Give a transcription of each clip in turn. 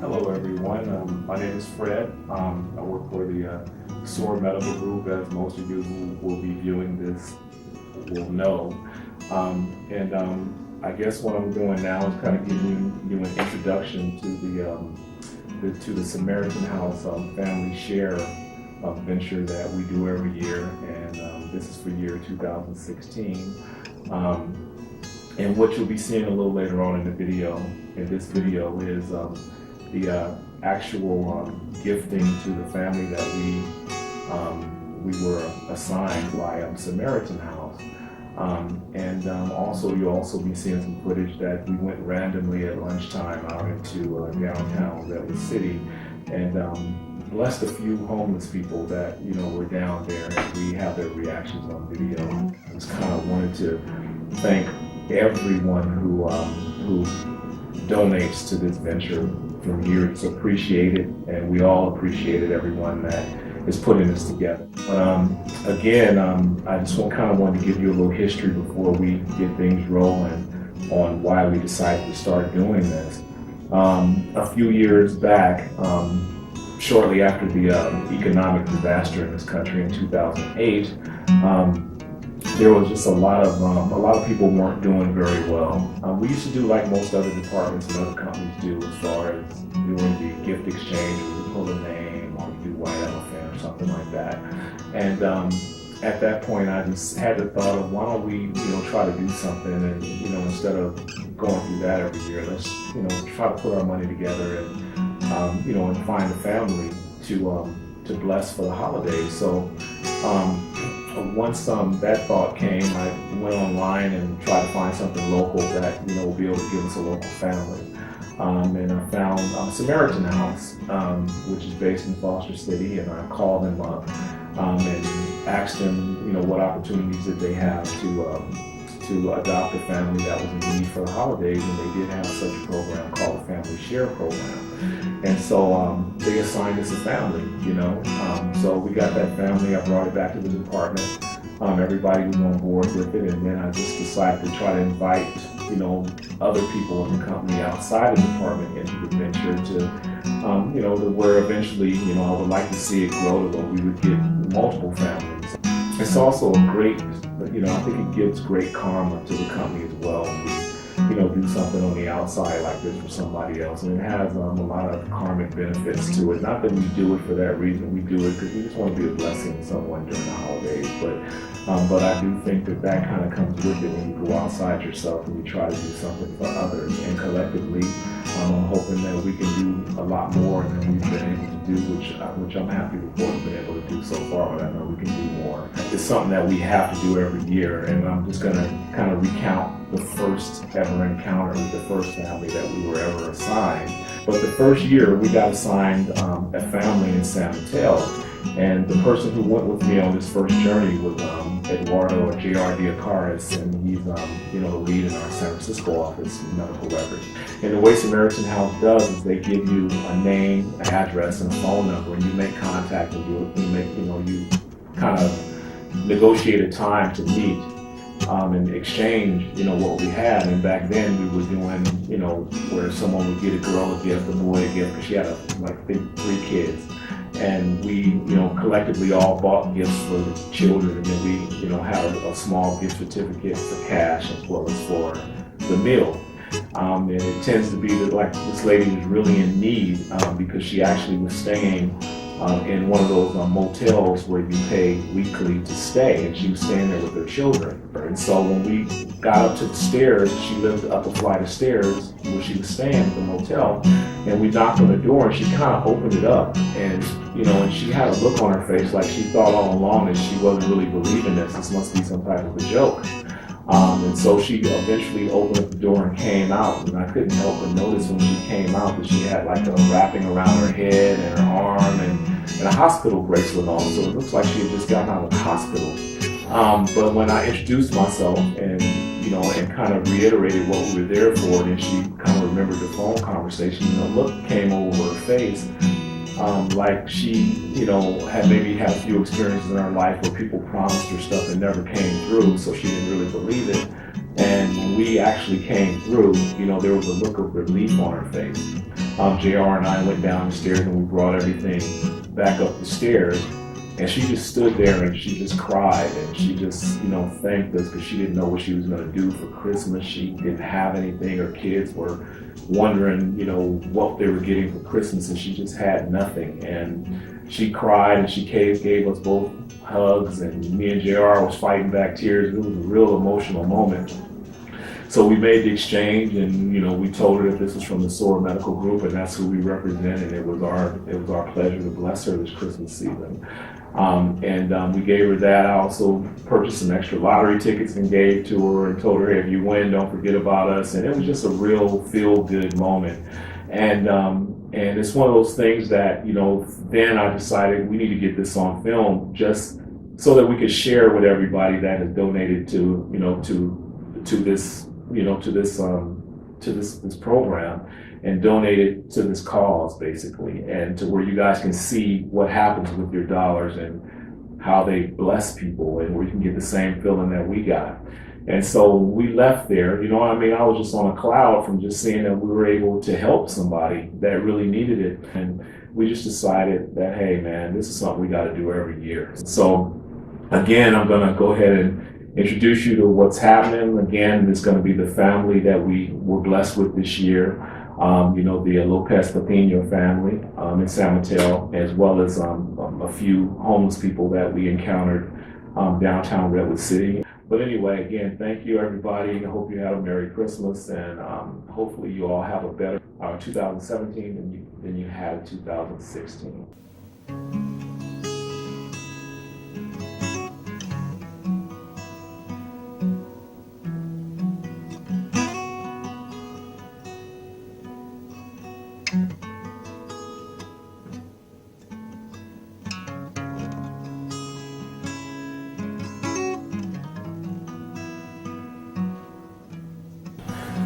Hello everyone, my name is Fred. I work for the SOAR Medical Group, as most of you who will be viewing this will know. I guess what I'm doing now is kind of giving you an introduction to the Samaritan House Family Share venture that we do every year, and this is for year 2016. And what you'll be seeing a little later on in the video, in this video, is the actual gifting to the family that we were assigned by Samaritan House. Also you'll also be seeing some footage that we went randomly at lunchtime out into downtown Redwood City and blessed a few homeless people that were down there, and we have their reactions on video. I just kind of wanted to thank everyone who donates to this venture from here. It's appreciated, and we all appreciated everyone that is putting this together. Again, I just wanted to give you a little history before we get things rolling on why we decided to start doing this. A few years back, shortly after the economic disaster in this country in 2008, there was just a lot of people weren't doing very well. We used to do like most other departments and other companies do, as far as doing the gift exchange, where you pull a name or you do white elephant or something like that. And at that point, I just had the thought of, why don't we try to do something, and instead of going through that every year, let's try to put our money together and and find a family to bless for the holidays. So once that thought came, I went online and tried to find something local that will be able to give us a local family. And I found Samaritan House, which is based in Foster City, and I called them up and asked them, what opportunities did they have to adopt a family that was in need for the holidays, and they did have such a program called a Family Share Program. And so they assigned us a family, so we got that family. I brought it back to the department. Everybody was on board with it, and then I just decided to try to invite, other people in the company outside the department into the venture to where eventually, I would like to see it grow to where we would get multiple families. It's also a great, I think it gives great karma to the company as well. Do something on the outside like this for somebody else, and it has a lot of karmic benefits to it. Not that we do it for that reason, we do it because we just want to be a blessing to someone during the holidays, but I do think that kind of comes with it when you go outside yourself and you try to do something for others. And collectively, I'm hoping that we can do a lot more than we've been able to do, which I'm happy with what we've been able to do so far, but I know we can do more. It's something that we have to do every year, and I'm just going to kind of recount the first ever encounter with the first family that we were ever assigned. But the first year we got assigned a family in San Mateo, and the person who went with me on this first journey was Eduardo, or J.R. Diacaris, and he's the lead in our San Francisco office in medical records. And the way Samaritan House does is they give you a name, an address, and a phone number, and you make contact, and you kind of negotiate a time to meet and exchange what we had. And back then we were doing where someone would get a girl a gift, a boy a gift, because she had I think 3 kids. And we, collectively all bought gifts for the children, and then we, had a small gift certificate for cash as well as for the meal. And it tends to be that, like, this lady was really in need because she actually was staying in one of those motels where you pay weekly to stay, and she was staying there with her children. And so when we got up to the stairs, she lived up a flight of stairs where she was staying at the motel, and we knocked on the door, and she kind of opened it up, and and she had a look on her face like she thought all along that she wasn't really believing this. This must be some type of a joke. And so she eventually opened up the door and came out, and I couldn't help but notice when she came out that she had like a wrapping around her head and her arm and a hospital bracelet on, so it looks like she had just gotten out of the hospital. But when I introduced myself and kind of reiterated what we were there for, then she kind of remembered the phone conversation, and a look came over her face, like she, had maybe had a few experiences in her life where people promised her stuff that never came through, so she didn't really believe it. And when we actually came through, there was a look of relief on her face. JR and I went down the stairs and we brought everything back up the stairs. And she just stood there and she just cried and she just, thanked us because she didn't know what she was going to do for Christmas. She didn't have anything. Her kids were wondering, what they were getting for Christmas, and she just had nothing. And she cried and she gave us both hugs, and me and JR was fighting back tears. It was a real emotional moment. So we made the exchange, and we told her that this was from the SOAR Medical Group, and that's who we represent. And it was our pleasure to bless her this Christmas season. We gave her that. I also purchased some extra lottery tickets and gave to her and told her, hey, if you win, don't forget about us. And it was just a real feel-good moment. And it's one of those things that, then I decided we need to get this on film just so that we could share with everybody that has donated to this program, and donate it to this cause, basically, and to where you guys can see what happens with your dollars and how they bless people, and where you can get the same feeling that we got. And so we left there, I was just on a cloud from just seeing that we were able to help somebody that really needed it. And we just decided that, hey man, this is something we got to do every year. So again, I'm going to go ahead and introduce you to what's happening. Again, it's going to be the family that we were blessed with this year. The Lopez Papino family in San Mateo, as well as a few homeless people that we encountered downtown Redwood City. But anyway, again, thank you everybody. I hope you had a Merry Christmas, and hopefully you all have a better 2017 than you had 2016.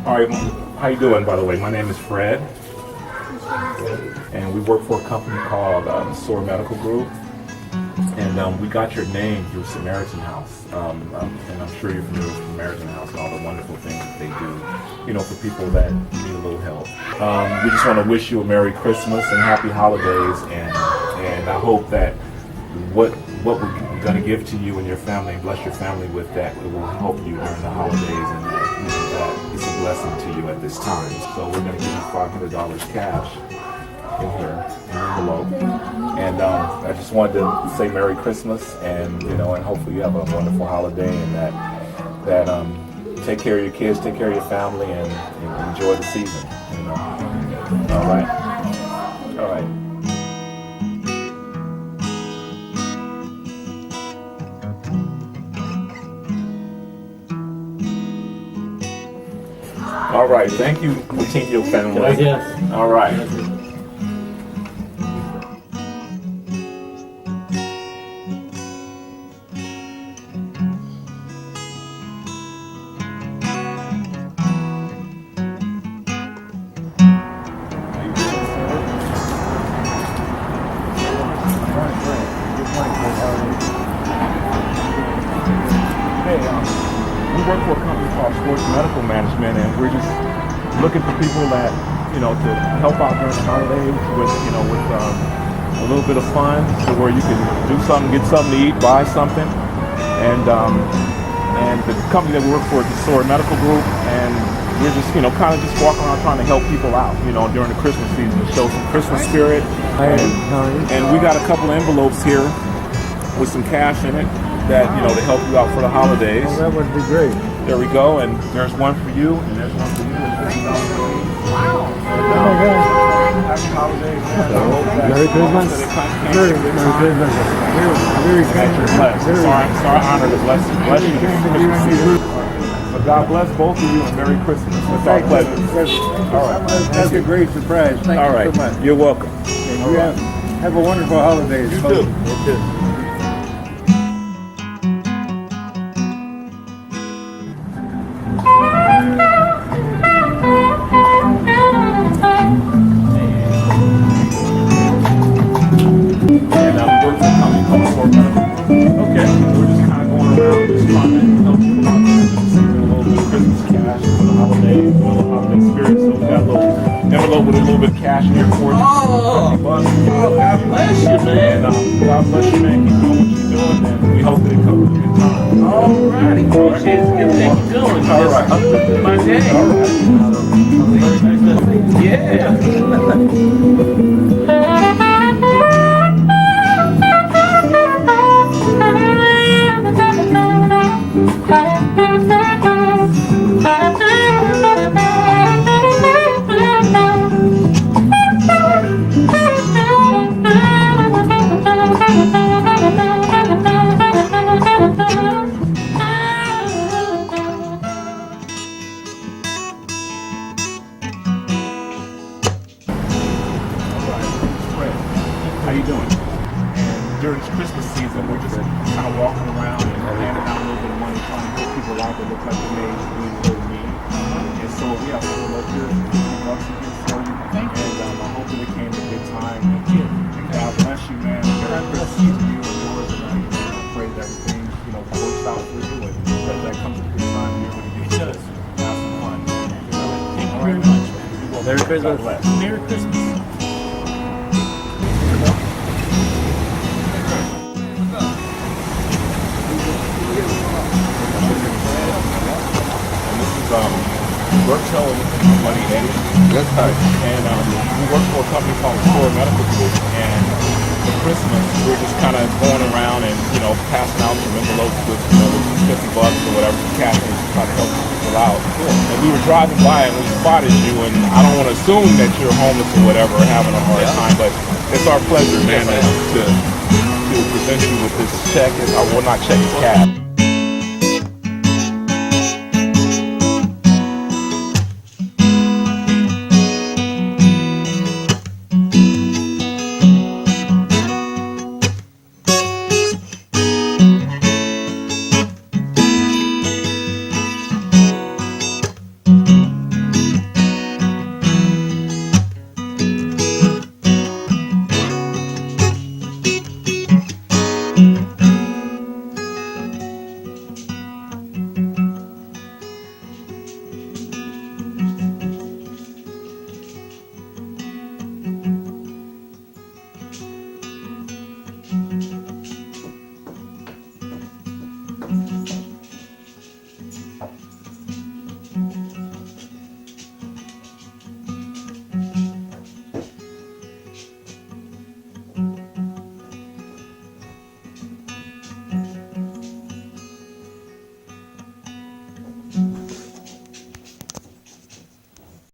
All right, how you doing, by the way? My name is Fred, and we work for a company called SOAR Medical Group, and we got your name through Samaritan House, and I'm sure you're familiar with Samaritan House and all the wonderful things that they do, for people that need a little help. We just want to wish you a Merry Christmas and Happy Holidays, and I hope that what we're going to give to you and your family, and bless your family with, that it will help you during the holidays, and that it's a blessing to you at this time. So we're going to give you $500 cash in here, in an envelope. And I just wanted to say Merry Christmas, and and hopefully you have a wonderful holiday, and that take care of your kids, take care of your family, and enjoy the season. All right. All right. All right, thank you, Coutinho family. Yes. All right. Hey, we work for a company called Sports Medical Management, and we're just looking for people that, to help out during the holidays with a little bit of fun, to where you can do something, get something to eat, buy something. And the company that we work for is the SOAR Medical Group, and we're just, kind of just walking around trying to help people out, during the Christmas season, to show some Christmas spirit. And we got a couple of envelopes here with some cash in it that, to help you out for the holidays. Oh, that would be great. There we go, and there's one for you, and there's one for you. Wow. Happy holidays, man. Merry Christmas. Merry Christmas. Very blessed. Sorry, honor to bless you. So God bless both of you, and Merry Christmas. It's our pleasure. All right. That's a great surprise. Thank you so much. You're welcome. And you have a wonderful holidays. You too. You too. With a little bit of cash here for you. $50. God bless you, man. And God bless you, man. Keep doing what you're doing, and we hope that it comes with a good time. All righty. Appreciate it. Thank you going. All right. Uplifted my day. All right. Very nice. Yeah. How you doing? And during this Christmas season, we're just kind of walking around and handing out a little bit of money, trying to help people out that look like they may really really need. And so we have a little up here, $50 here for you. Thank you. And I hope that it came at a good time. Thank you. And God bless you, man. God bless you and yours. And I pray that everything works out for you, and that comes at a good time. It does. Have some fun. Thank you very much. Merry Christmas. Merry Christmas. Virtual Money Day. That's right. And we work for a company called SOAR Medical Group. And for Christmas, we're just kind of going around and passing out some envelopes with $50 or whatever, some cash, and trying to help people out. And we were driving by and we spotted you. And I don't want to assume that you're homeless or whatever, or having a hard time, but it's our pleasure, man, to present you with this check. Well, not check, it's cash.